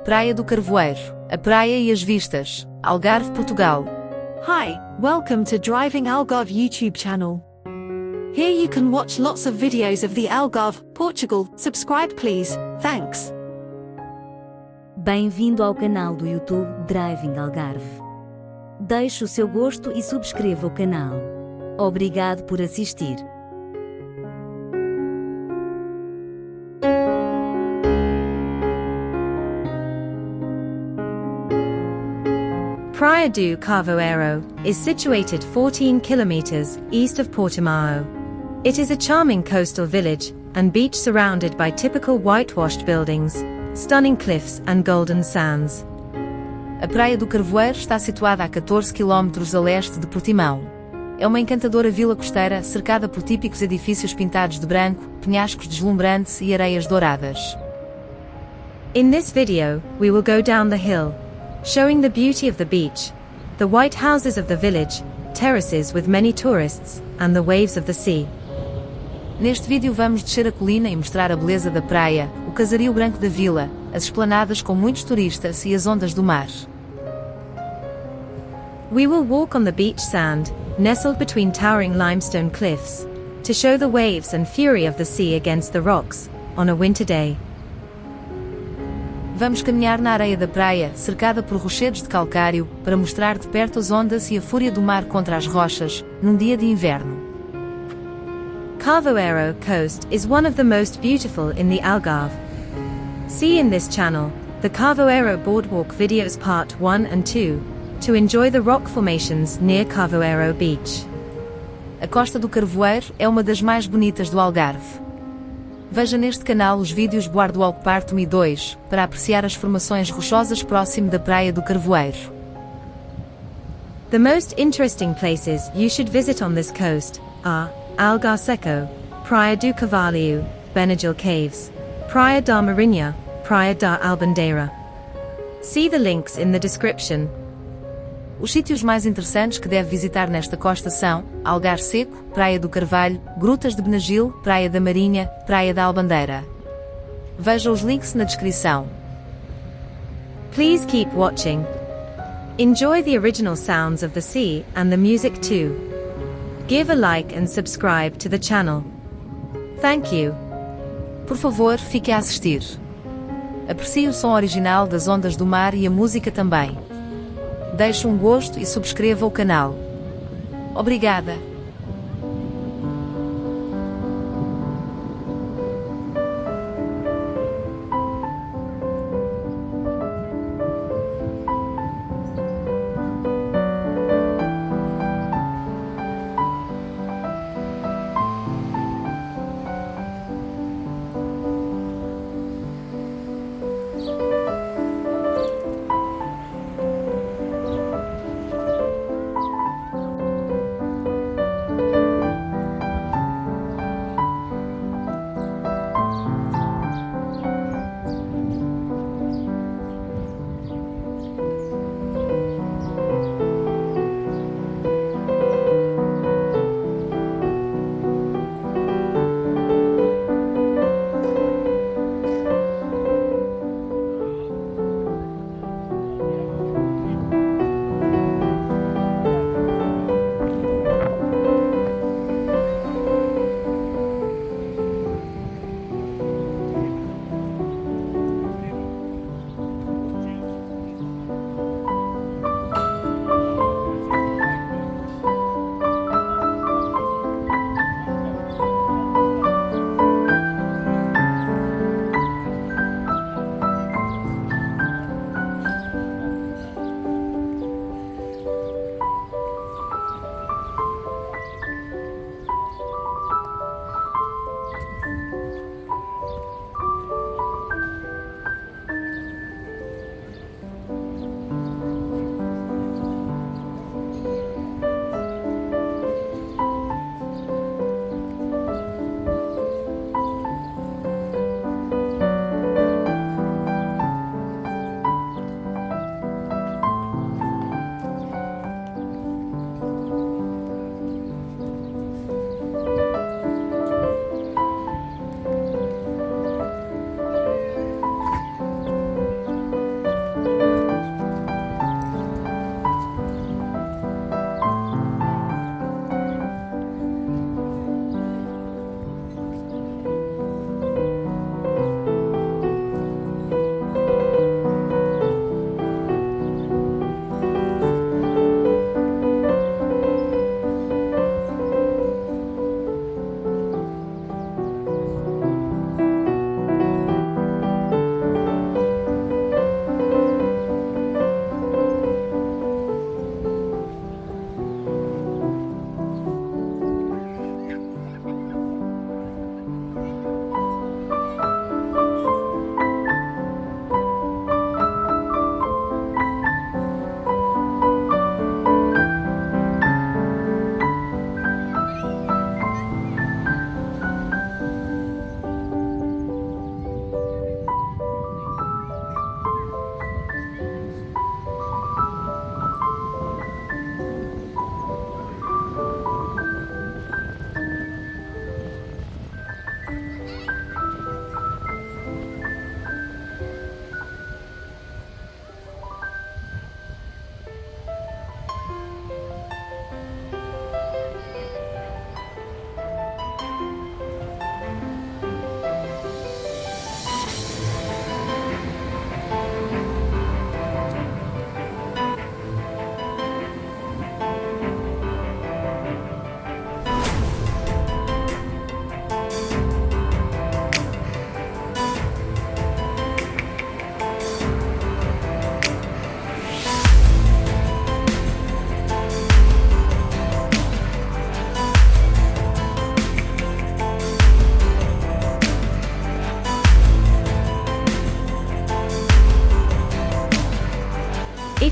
Praia do Carvoeiro, a praia e as vistas, Algarve Portugal. Hi, welcome to Driving Algarve YouTube channel. Here you can watch lots of videos of the Algarve, Portugal. Subscribe please, thanks. Bem-vindo ao canal do YouTube Driving Algarve. Deixe o seu gosto e subscreva o canal. Obrigado por assistir. Praia do Carvoeiro is situated 14 kilometers east of Portimao. It is a charming coastal village and beach surrounded by typical whitewashed buildings, stunning cliffs and golden sands. A Praia do Carvoeiro está situada a 14 km a leste de Portimão. É uma encantadora vila costeira cercada por típicos edifícios pintados de branco, penhascos deslumbrantes e areias douradas. In this video, we will go down the hill, showing the beauty of the beach, the white houses of the village, terraces with many tourists, and the waves of the sea. Neste vídeo vamos descer a colina e mostrar a beleza da praia, o casario branco da vila, as esplanadas com muitos turistas e as ondas do mar. We will walk on the beach sand, nestled between towering limestone cliffs, to show the waves and fury of the sea against the rocks, on a winter day. Vamos caminhar na areia da praia, cercada por rochedos de calcário, para mostrar de perto as ondas e a fúria do mar contra as rochas, num dia de inverno. Carvoeiro coast is one of the most beautiful in the Algarve. See in this channel, the Carvoeiro boardwalk videos part 1 and 2, to enjoy the rock formations near Carvoeiro beach. A costa do Carvoeiro é uma das mais bonitas do Algarve. Veja neste canal os vídeos boardwalk part 1 e 2, para apreciar as formações rochosas próximo da Praia do Carvoeiro. The most interesting places you should visit on this coast are Algarve Seco, Praia do Carvalho, Benagil Caves, Praia da Marinha, Praia da Albandeira. See the links in the description. Os sítios mais interessantes que deve visitar nesta costa são Algarve Seco, Praia do Carvalho, Grutas de Benagil, Praia da Marinha, Praia da Albandeira. Veja os links na descrição. Please keep watching. Enjoy the original sounds of the sea and the music too. Give a like and subscribe to the channel. Thank you. Por favor, fique a assistir. Aprecie o som original das ondas do mar e a música também. Deixe um gosto e subscreva o canal. Obrigada!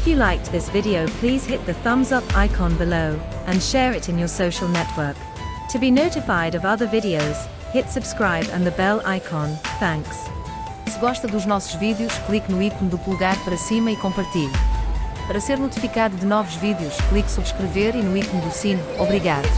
If you liked this video, please hit the thumbs up icon below and share it in your social network. To be notified of other videos, hit subscribe and the bell icon. Thanks. Se gosta dos nossos vídeos, clique no ícone do polegar para cima e compartilhe. Para ser notificado de novos vídeos, clique subscrever e no ícone do sino. Obrigado.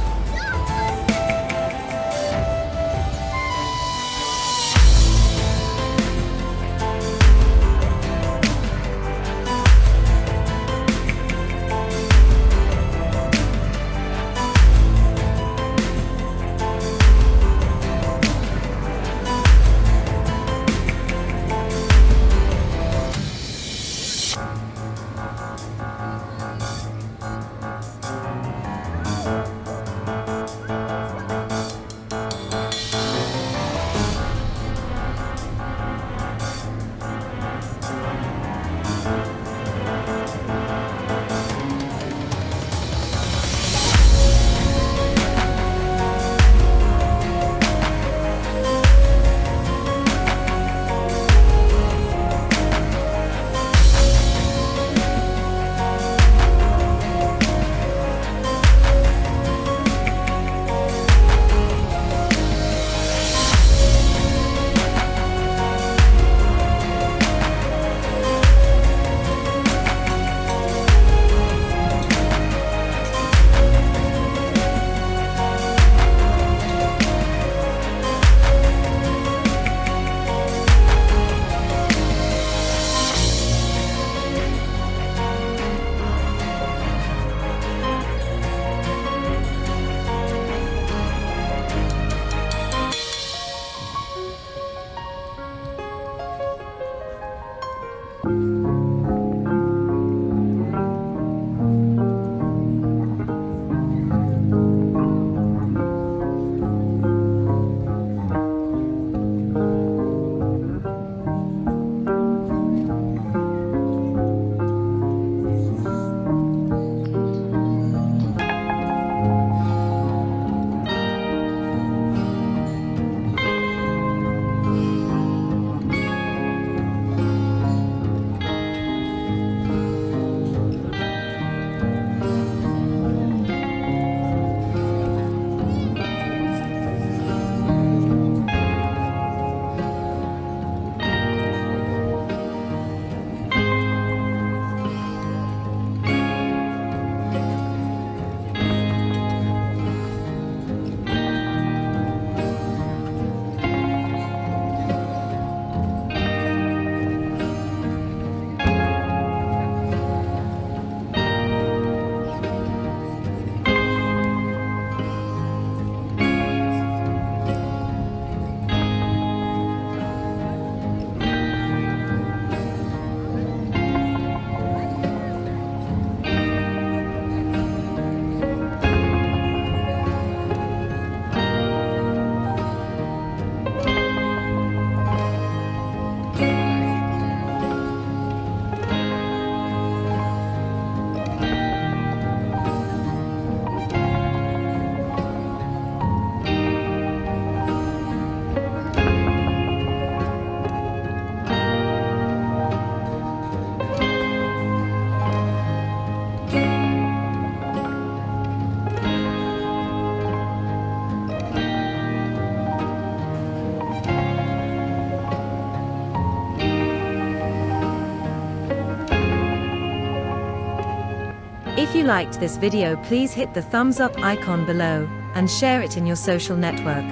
If you liked this video, please hit the thumbs up icon below and share it in your social network.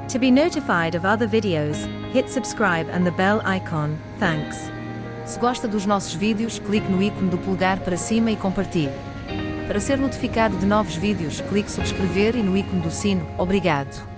To be notified of other videos, hit subscribe and the bell icon. Thanks. Se gosta dos nossos vídeos, clique no ícone do polegar para cima e compartilhe. Para ser notificado de novos vídeos, clique subscrever e no ícone do sino. Obrigado.